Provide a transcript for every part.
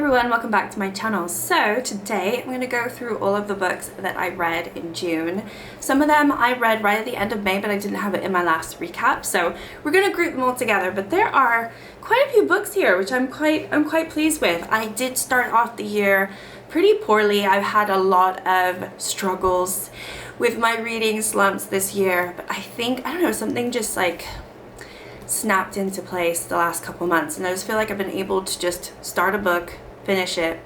everyone, welcome back to my channel. So today I'm going to go through all of the books that I read in June. Some of them I read right at the end of May, but I didn't have it in my last recap, so we're going to group them all together. But there are quite a few books here which I'm quite pleased with. I did start off the year pretty poorly. I've had a lot of struggles with my reading slumps this year, but I think, I don't know, something just like snapped into place the last couple months, and I just feel like I've been able to just start a book, finish it,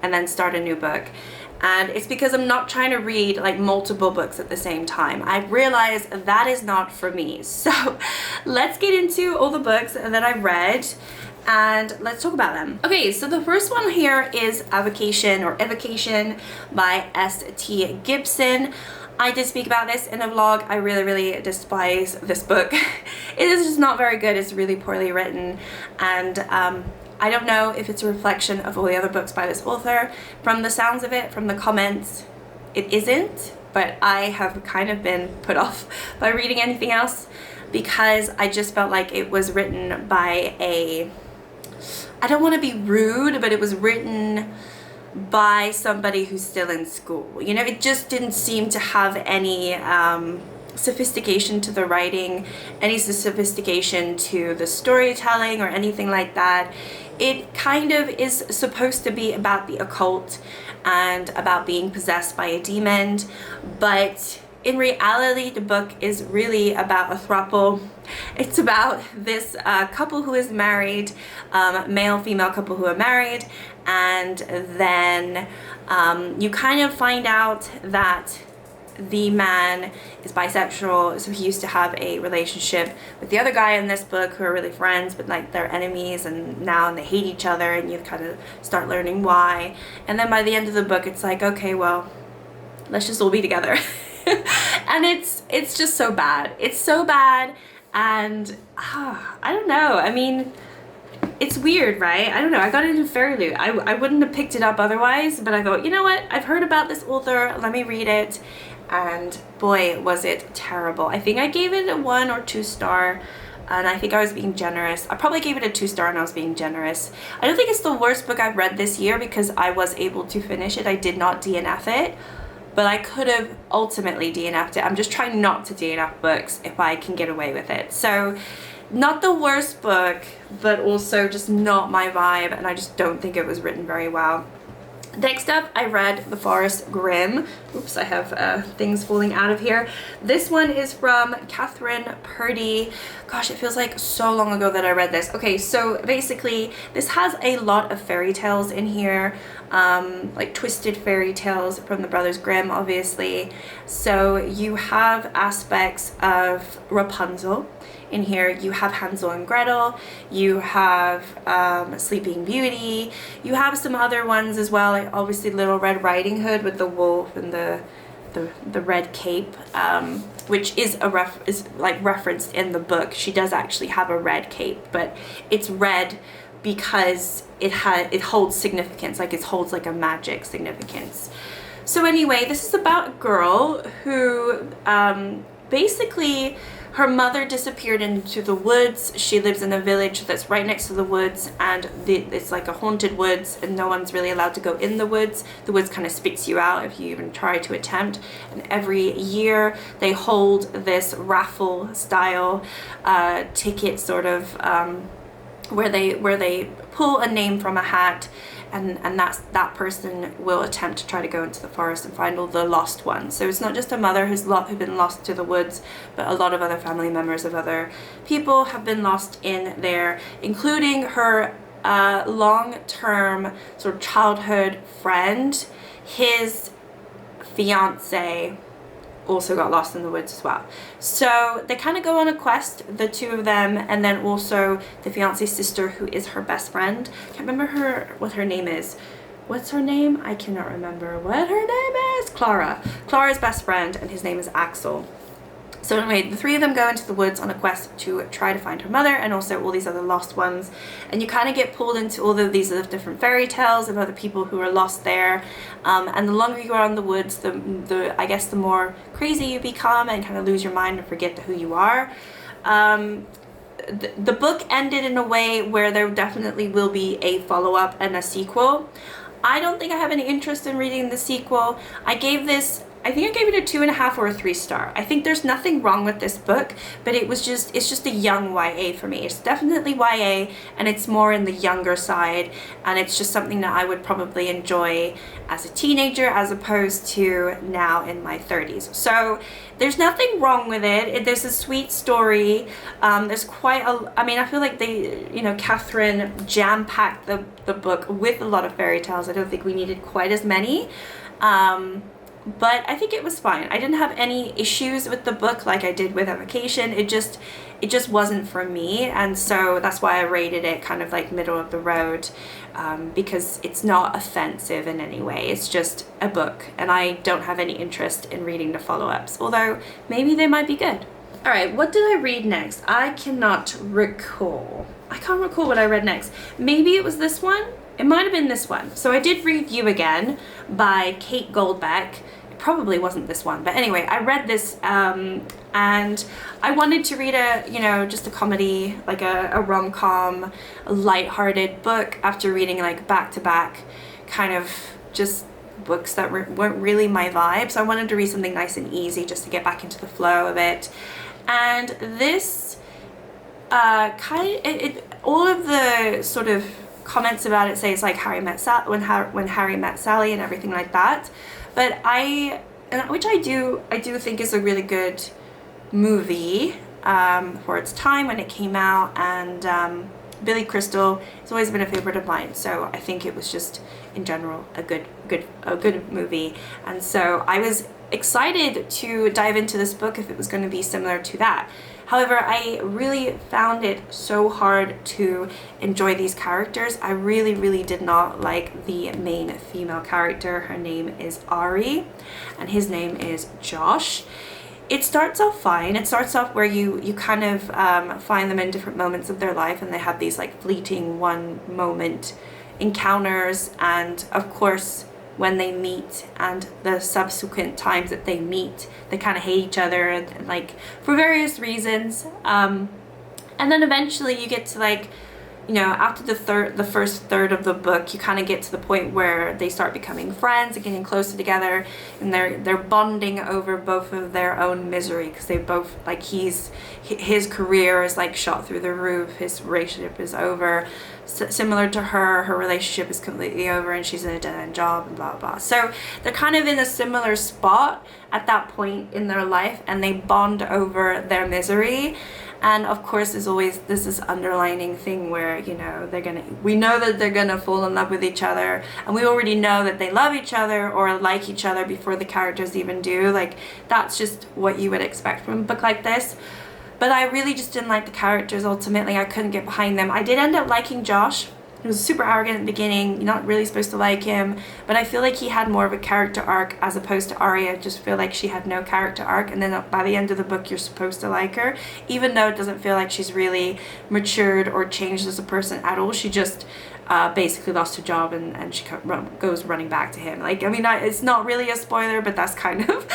and then start a new book. And it's because I'm not trying to read like multiple books at the same time. I realize that is not for me. So let's get into all the books that I read and let's talk about them. Okay, so the first one here is Avocation or Evocation by S.T. Gibson. I did speak about this in a vlog. I really despise this book. It is just not very good. It's really poorly written, and I don't know if it's a reflection of all the other books by this author. From the sounds of it, from the comments, it isn't, but I have kind of been put off by reading anything else because I just felt like it was written by a, I don't want to be rude, but it was written by somebody who's still in school. You know, it just didn't seem to have any sophistication to the writing, any sophistication to the storytelling or anything like that. It kind of is supposed to be about the occult and about being possessed by a demon, but in reality the book is really about a throuple. It's about this couple who is married, male-female couple who are married, and then you kind of find out that the man is bisexual, so he used to have a relationship with the other guy in this book who are really friends, but like they're enemies, and now they hate each other, and you kind of start learning why. And then by the end of the book it's like, okay, well, let's just all be together. And it's just so bad. It's so bad, and I don't know. I mean, it's weird, right? I don't know. I got it in Fairy Loot. I wouldn't have picked it up otherwise, but I thought, you know what? I've heard about this author. Let me read it. And boy, was it terrible. I think I gave it a 1 or 2 star, and I think I was being generous. I probably gave it a 2 star and I was being generous. I don't think it's the worst book I've read this year because I was able to finish it. I did not DNF it, but I could have ultimately DNF'd it. I'm just trying not to DNF books if I can get away with it. So not the worst book, but also just not my vibe, and I just don't think it was written very well. Next up, I read The Forest Grimm. Oops, I have things falling out of here. This one is from Catherine Purdy. Gosh, it feels like so long ago that I read this. Okay, so basically, this has a lot of fairy tales in here, like twisted fairy tales from the Brothers Grimm, obviously. So you have aspects of Rapunzel in here. You have Hansel and Gretel, you have Sleeping Beauty, you have some other ones as well, like obviously Little Red Riding Hood with the wolf and the red cape, which is like referenced in the book. She does actually have a red cape, but it's red because it holds significance, like it holds like a magic significance. So anyway, this is about a girl who basically her mother disappeared into the woods. She lives in a village that's right next to the woods, and it's like a haunted woods, and no one's really allowed to go in the woods. The woods kind of spits you out if you even try to attempt. And every year they hold this raffle style ticket sort of where they pull a name from a hat, and that person will attempt to try to go into the forest and find all the lost ones. So it's not just a mother who's been lost to the woods, but a lot of other family members of other people have been lost in there, including her long-term sort of childhood friend. His fiance also got lost in the woods as well. So they kind of go on a quest, the two of them, and then also the fiance's sister, who is her best friend. Can't remember what her name is. What's her name? I cannot remember what her name is. Clara. Clara's best friend, and his name is Axel. So anyway, the three of them go into the woods on a quest to try to find her mother and also all these other lost ones. And you kind of get pulled into all of these different fairy tales of other people who are lost there. And the longer you are in the woods, the I guess the more crazy you become and kind of lose your mind and forget who you are. the book ended in a way where there definitely will be a follow-up and a sequel. I don't think I have any interest in reading the sequel. I think I gave it a 2.5 or a 3 star. I think there's nothing wrong with this book, but it's just a young YA for me. It's definitely YA, and it's more in the younger side, and it's just something that I would probably enjoy as a teenager as opposed to now in my 30s. So there's nothing wrong with it. There's a sweet story. There's quite a, I mean, I feel like they, you know, Catherine jam-packed the book with a lot of fairy tales. I don't think we needed quite as many. But I think it was fine. I didn't have any issues with the book like I did with Avocation. It just wasn't for me, and so that's why I rated it kind of like middle of the road, because it's not offensive in any way. It's just a book, and I don't have any interest in reading the follow-ups, although maybe they might be good. All right, what did I read next? I cannot recall. I can't recall what I read next. Maybe it was this one. It might have been this one. So I did read You Again by Kate Goldbeck. It probably wasn't this one, but anyway, I read this and I wanted to read a, you know, just a comedy, like a rom-com, a light-hearted book after reading like back-to-back kind of just books that weren't really my vibe. So I wanted to read something nice and easy just to get back into the flow of it. And this all of the sort of comments about it say it's like Harry Met when Harry Met Sally and everything like that, but which I do think is a really good movie for its time when it came out, and Billy Crystal has always been a favorite of mine, so I think it was just in general a good movie, and so I was excited to dive into this book if it was going to be similar to that. However, I really found it so hard to enjoy these characters. I really did not like the main female character. Her name is Ari, and his name is Josh. It starts off fine. It starts off where you kind of find them in different moments of their life, and they have these like fleeting one moment encounters, and of course when they meet and the subsequent times that they meet, they kind of hate each other, and like for various reasons, and then eventually you get to, like, you know, after the first third of the book, you kind of get to the point where they start becoming friends and getting closer together, and they're bonding over both of their own misery, because they both, like, his career is like shot through the roof, his relationship is over, similar to her relationship is completely over, and she's in a dead-end job, and blah blah. So they're kind of in a similar spot at that point in their life, and they bond over their misery. And of course, there's always this underlining thing where, you know, we know that they're gonna fall in love with each other, and we already know that they love each other or like each other before the characters even do. Like, that's just what you would expect from a book like this. But I really just didn't like the characters. Ultimately, I couldn't get behind them. I did end up liking Josh. He was super arrogant at the beginning. You're not really supposed to like him, but I feel like he had more of a character arc as opposed to Arya. I just feel like she had no character arc, and then by the end of the book you're supposed to like her, even though it doesn't feel like she's really matured or changed as a person at all. She just basically lost her job, and she goes running back to him. Like, I mean, it's not really a spoiler, but that's kind of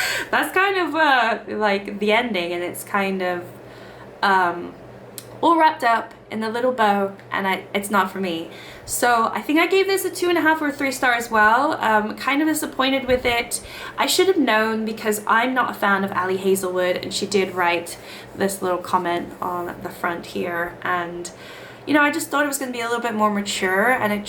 like the ending, and it's kind of all wrapped up in a little bow, and it's not for me. So I think I gave this a 2.5 or 3 star as well. Kind of disappointed with it. I should have known, because I'm not a fan of Ali Hazelwood, and she did write this little comment on the front here, and you know, I just thought it was going to be a little bit more mature, and it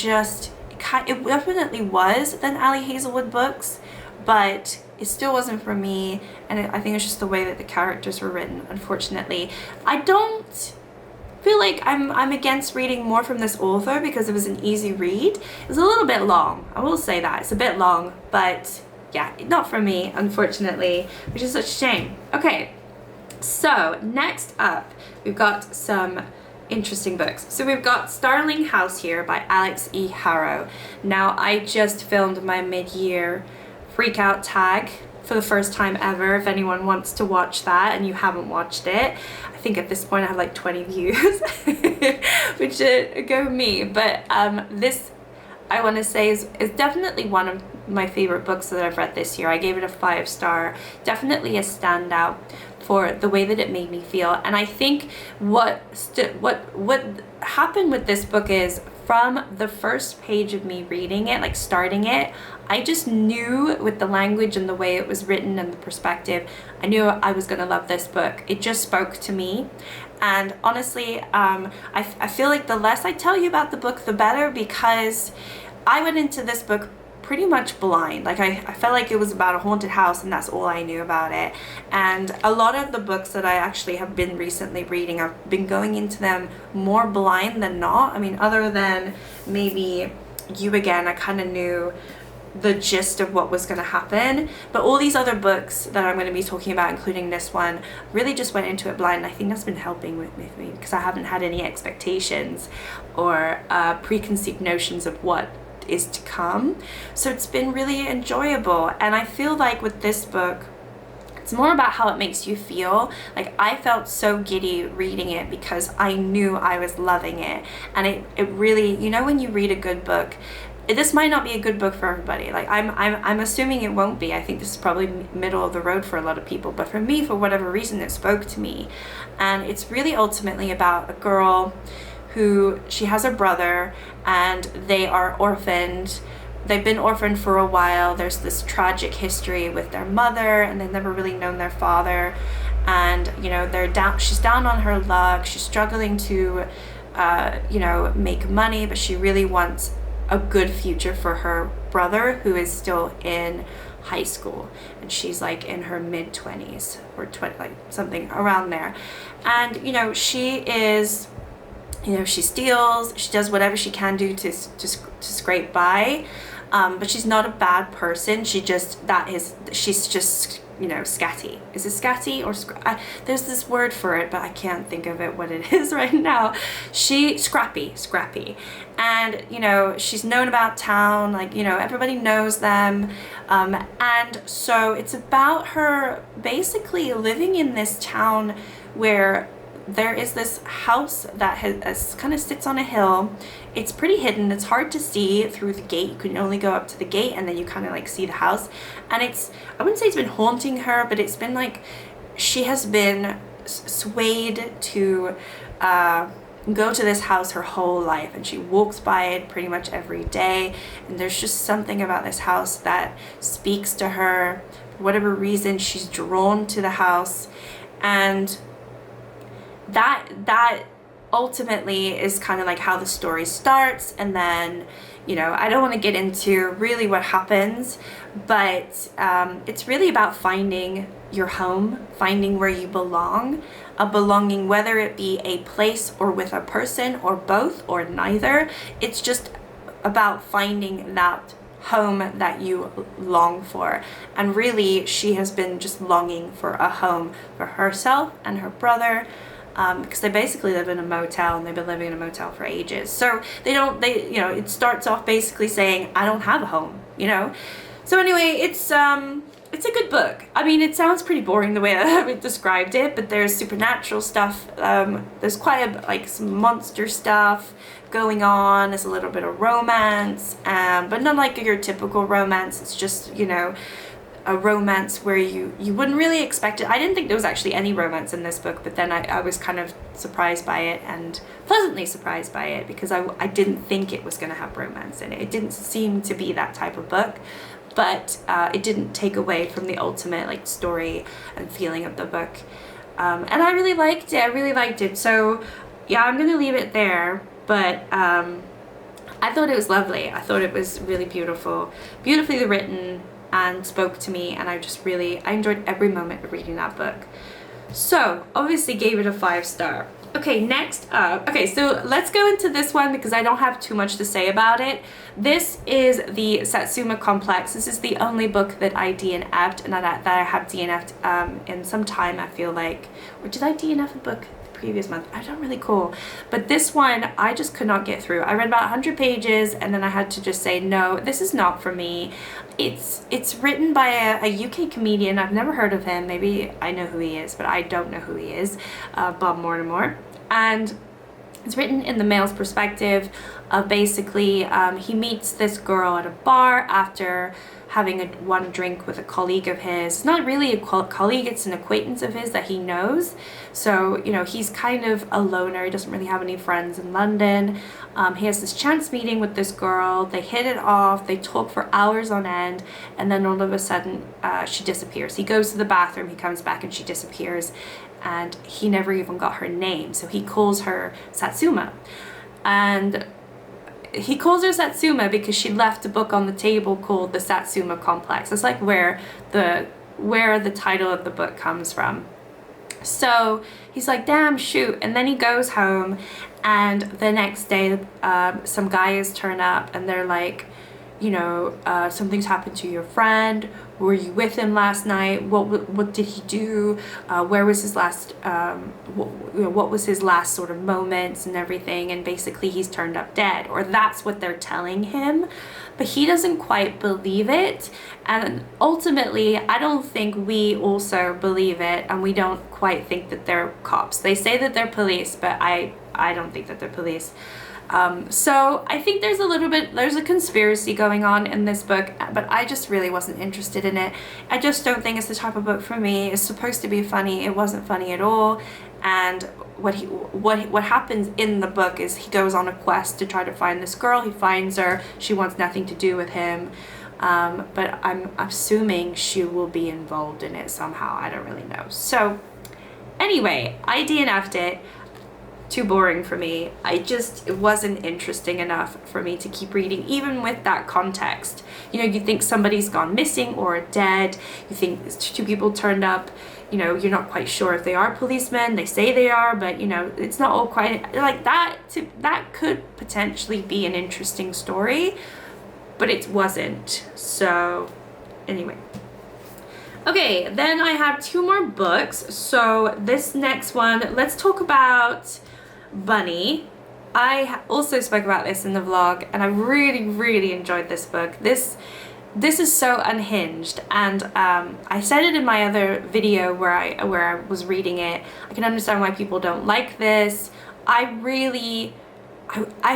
definitely was than Ali Hazelwood books, but it still wasn't for me, and I think it's just the way that the characters were written, unfortunately. I don't feel like I'm against reading more from this author, because it was an easy read. It was a little bit long, I will say that. It's a bit long, but yeah, not for me, unfortunately, which is such a shame. Okay, so next up, we've got some interesting books. So we've got Starling House here by Alex E. Harrow. Now, I just filmed my mid-year freak out tag for the first time ever. If anyone wants to watch that and you haven't watched it, I think at this point I have like 20 views, which go me. But this, I want to say, is definitely one of my favorite books that I've read this year. I gave it a 5 star. Definitely a standout. for the way that it made me feel. And I think what happened with this book is, from the first page of me reading it, like starting it, I just knew with the language and the way it was written and the perspective, I knew I was going to love this book. It just spoke to me. And honestly, I feel like the less I tell you about the book, the better, because I went into this book pretty much blind. Like I felt like it was about a haunted house, and that's all I knew about it. And a lot of the books that I actually have been recently reading, I've been going into them more blind than not. I mean, other than maybe You Again, I kind of knew the gist of what was going to happen, but all these other books that I'm going to be talking about, including this one, really just went into it blind. And I think that's been helping with me, because I haven't had any expectations or preconceived notions of what is to come. So it's been really enjoyable. And I feel like with this book, it's more about how it makes you feel. Like, I felt so giddy reading it because I knew I was loving it. And it really, you know, when you read a good book, this might not be a good book for everybody. Like, I'm assuming it won't be. I think this is probably middle of the road for a lot of people, but for me, for whatever reason, it spoke to me. And it's really ultimately about a girl who, she has a brother, and they are orphaned. They've been orphaned for a while. There's this tragic history with their mother, and they've never really known their father. And, you know, she's down on her luck. She's struggling to, you know, make money, but she really wants a good future for her brother, who is still in high school, and she's like in her mid-20s or 20, like something around there. And, you know, she is, you know, she steals, she does whatever she can do to scrape by, but she's not a bad person. She's just, you know, scatty. Is it scatty or there's this word for it, but I can't think of it, what it is right now. Scrappy. And, you know, she's known about town, like, you know, everybody knows them. And so it's about her basically living in this town where there is this house that has kind of sits on a hill. It's pretty hidden. It's hard to see through the gate. You can only go up to the gate, and then you kind of like see the house. And it's, I wouldn't say it's been haunting her, but it's been like, she has been swayed to go to this house her whole life, and she walks by it pretty much every day. And there's just something about this house that speaks to her. For whatever reason, she's drawn to the house. And that ultimately is kind of like how the story starts. And then, you know, I don't want to get into really what happens, but it's really about finding your home, finding where you belong, a belonging, whether it be a place or with a person or both or neither. It's just about finding that home that you long for. And really, she has been just longing for a home for herself and her brother, because they basically live in a motel, and they've been living in a motel for ages. So they, you know, it starts off basically saying, I don't have a home, you know? So anyway, it's a good book. I mean, it sounds pretty boring the way that I've described it, but there's supernatural stuff. There's quite like some monster stuff going on. There's a little bit of romance, but not like your typical romance. It's just, you know, a romance where you wouldn't really expect it. I didn't think there was actually any romance in this book, but then I was kind of surprised by it, and pleasantly surprised by it, because I didn't think it was going to have romance in it. It didn't seem to be that type of book, but it didn't take away from the ultimate like story and feeling of the book. And I really liked it. So yeah, I'm going to leave it there, but I thought it was lovely. I thought it was really beautiful, beautifully written, and spoke to me, and I enjoyed every moment of reading that book. So obviously gave it a 5-star. Okay, next up, okay, so let's go into this one because I don't have too much to say about it. This is the Satsuma Complex. This is the only book that I DNF'd, and that I have DNF'd in some time, I feel like. Or did I DNF a book the previous month? I don't really recall. But this one, I just could not get through. I read about 100 pages, and then I had to just say, no, this is not for me. It's written by a UK comedian. I've never heard of him. Maybe I know who he is, but I don't know who he is. Bob Mortimer. And It's written in the male's perspective of basically he meets this girl at a bar after having one drink with a colleague of his. It's not really a colleague, it's an acquaintance of his that he knows. So, you know, he's kind of a loner. He doesn't really have any friends in London. He has this chance meeting with this girl. They hit it off. They talk for hours on end. And then all of a sudden, she disappears. He goes to the bathroom. He comes back and she disappears. And he never even got her name. So he calls her Satsuma. And he calls her Satsuma because she left a book on the table called the Satsuma Complex. It's like where the title of the book comes from. So he's like, damn, shoot. And then he goes home, and the next day some guys turn up and they're like, you know, something's happened to your friend. Were you with him last night? What did he do? Where was his last, what was his last sort of moments and everything? And basically he's turned up dead, or that's what they're telling him. But he doesn't quite believe it. And ultimately, I don't think we also believe it, and we don't quite think that they're cops. They say that they're police, but I don't think that they're police. So I think there's a conspiracy going on in this book, but I just really wasn't interested in it. I just don't think it's the type of book for me. It's supposed to be funny. It wasn't funny at all. And what happens in the book is he goes on a quest to try to find this girl. He finds her. She wants nothing to do with him. But I'm assuming she will be involved in it somehow. I don't really know. So anyway, I DNF'd it. Too boring for me. It wasn't interesting enough for me to keep reading, even with that context. You know, you think somebody's gone missing or dead. You think two people turned up. You know, you're not quite sure if they are policemen. They say they are, but you know, it's not all quite like that. That could potentially be an interesting story, but it wasn't. So anyway. Okay, then I have two more books. So this next one, let's talk about Bunny. I also spoke about this in the vlog, and I really enjoyed this book. This is so unhinged, and I said it in my other video where I was reading it. I can understand why people don't like this. I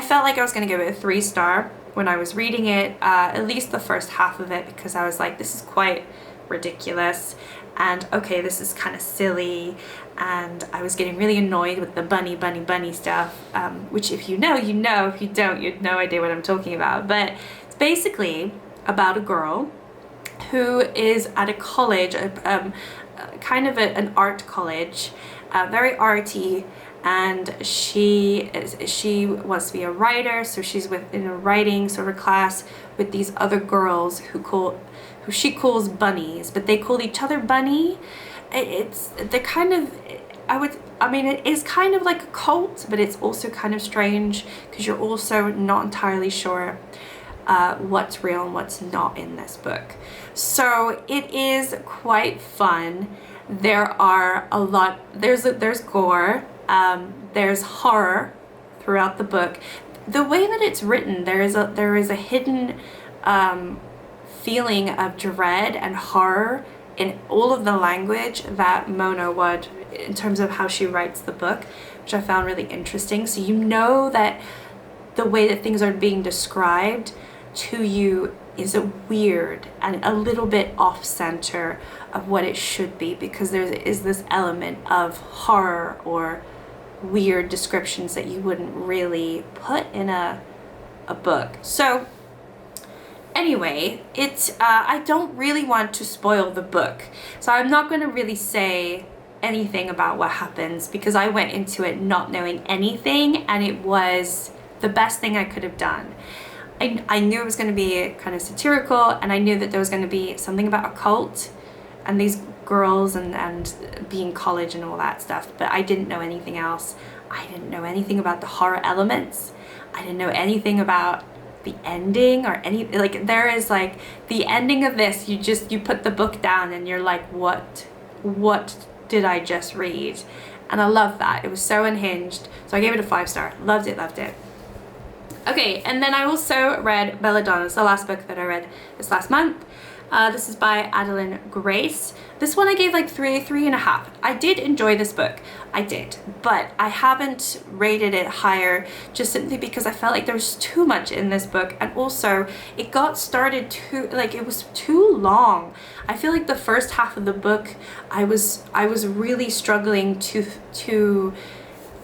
felt like I was gonna give it a 3-star when I was reading it, at least the first half of it, because I was like, this is quite ridiculous, and okay, this is kind of silly, and I was getting really annoyed with the bunny stuff, which if you know, you know. If you don't, you have no idea what I'm talking about. But it's basically about a girl who is at a college, kind of an art college, very arty, and she wants to be a writer, so she's in a writing sort of class with these other girls who she calls bunnies, but they call each other bunny. They're kind of, it is kind of like a cult, but it's also kind of strange because you're also not entirely sure what's real and what's not in this book. So it is quite fun. There are a lot, there's gore, there's horror throughout the book. The way that it's written, there is a hidden feeling of dread and horror in all of the language that Mona would, in terms of how she writes the book, which I found really interesting. So you know that the way that things are being described to you is a weird and a little bit off-center of what it should be, because there is this element of horror or weird descriptions that you wouldn't really put in a book. So anyway, I don't really want to spoil the book, so I'm not going to really say anything about what happens, because I went into it not knowing anything, and it was the best thing I could have done. I knew it was going to be kind of satirical, and I knew that there was going to be something about a cult and these girls and being college and all that stuff, but I didn't know anything else. I didn't know anything about the horror elements. I didn't know anything about the ending or any, like, there is like the ending of this, you put the book down and you're like, what did I just read? And I love that. It was so unhinged. So I gave it a 5-star. Loved it. Okay, and then I also read Belladonna. It's the last book that I read this last month. This is by Adeline Grace. This one I gave like 3.5. I did enjoy this book. I did, but I haven't rated it higher just simply because I felt like there was too much in this book, and also it got started too, like it was too long. I feel like the first half of the book I was really struggling to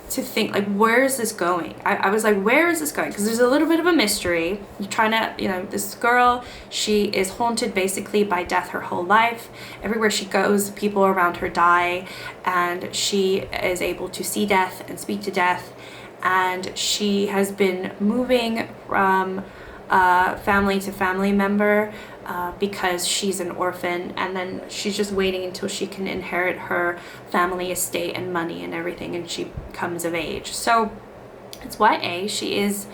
think, like, where is this going? I was like, where is this going? Because there's a little bit of a mystery. You're trying to, you know, this girl, she is haunted basically by death her whole life. Everywhere she goes, people around her die, and she is able to see death and speak to death. And she has been moving from family to family member because she's an orphan, and then she's just waiting until she can inherit her family estate and money and everything, and she comes of age. So it's YA. She is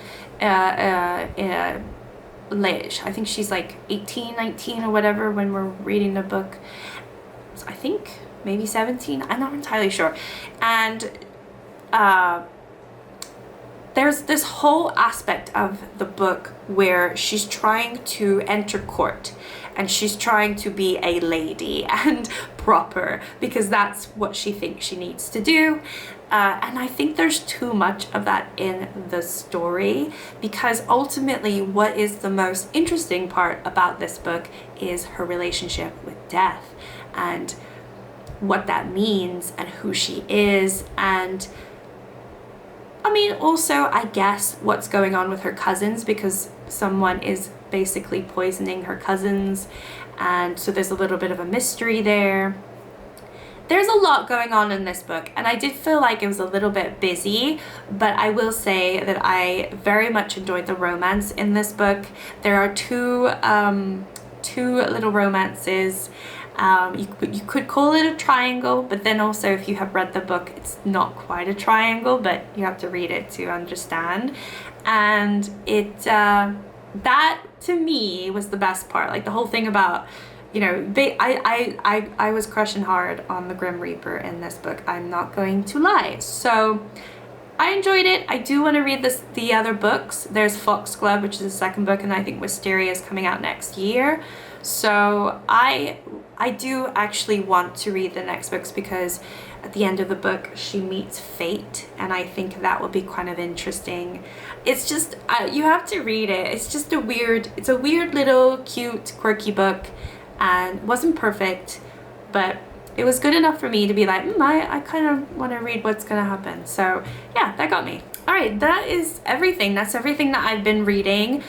late. I think she's like 18, 19 or whatever when we're reading the book. So I think maybe 17. I'm not entirely sure. And there's this whole aspect of the book where she's trying to enter court, and she's trying to be a lady and proper because that's what she thinks she needs to do. And I think there's too much of that in the story, because ultimately what is the most interesting part about this book is her relationship with death and what that means and who she is, and I mean, also, I guess, what's going on with her cousins, because someone is basically poisoning her cousins, and so there's a little bit of a mystery there. There's a lot going on in this book, and I did feel like it was a little bit busy, but I will say that I very much enjoyed the romance in this book. There are two little romances. You could call it a triangle, but then also if you have read the book, it's not quite a triangle, but you have to read it to understand. And it that to me was the best part, like the whole thing about, you know, I was crushing hard on the Grim Reaper in this book, I'm not going to lie. So I enjoyed it. I do want to read the other books. There's Foxglove, which is the second book, and I think Wisteria is coming out next year. So I do actually want to read the next books, because at the end of the book she meets fate, and I think that will be kind of interesting. It's just you have to read it. It's just a weird little cute quirky book, and wasn't perfect, but it was good enough for me to be like, I kind of want to read what's gonna happen. So yeah, that got me. All right, that is everything. That's everything that I've been reading.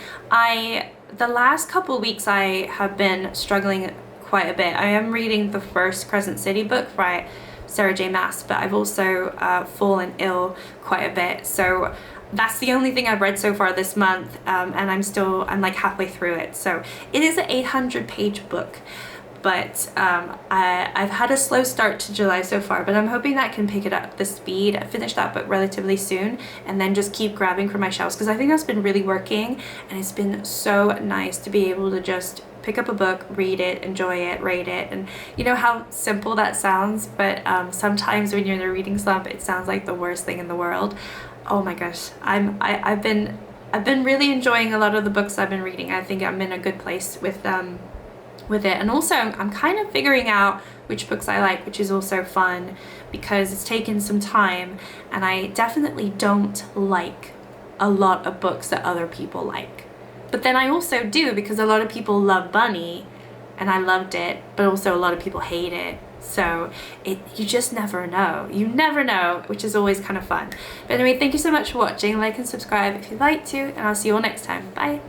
The last couple weeks I have been struggling quite a bit. I am reading the first Crescent City book by Sarah J Maas, but I've also fallen ill quite a bit. So that's the only thing I've read so far this month, and I'm like halfway through it. So it is an 800-page book, but I've had a slow start to July so far, but I'm hoping that I can pick it up the speed, finish that book relatively soon, and then just keep grabbing from my shelves, because I think that's been really working, and it's been so nice to be able to just pick up a book, read it, enjoy it, rate it. And you know how simple that sounds, but sometimes when you're in a reading slump, it sounds like the worst thing in the world. Oh my gosh, I've been really enjoying a lot of the books I've been reading. I think I'm in a good place with it, and also I'm kind of figuring out which books I like, which is also fun because it's taken some time, and I definitely don't like a lot of books that other people like. But then I also do, because a lot of people love Bunny, and I loved it, but also a lot of people hate it. So you just never know. You never know, which is always kind of fun. But anyway, thank you so much for watching. Like and subscribe if you'd like to, and I'll see you all next time. Bye.